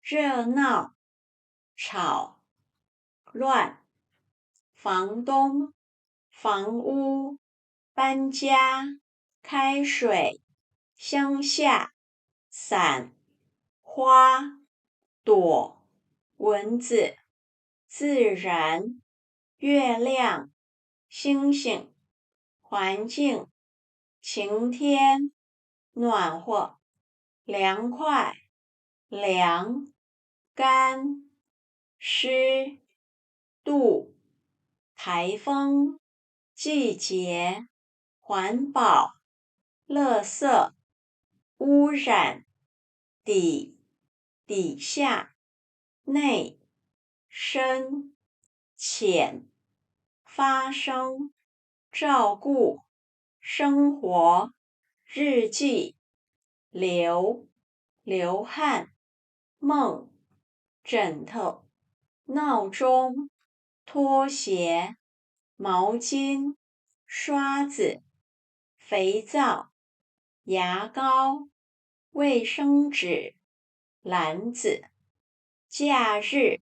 热闹、吵、乱。房东、房屋、搬家、开水、乡下、伞、花、朵、蚊子、自然、月亮、星星、环境、晴天、暖和、凉快、凉、干、湿、度、台风、季节、环保、垃圾、污染、底、底下、内、深、浅、发生、照顾、生活、日记、流、流汗、梦、枕头、闹钟、拖鞋、毛巾、刷子、肥皂、牙膏、卫生纸、篮子、假日、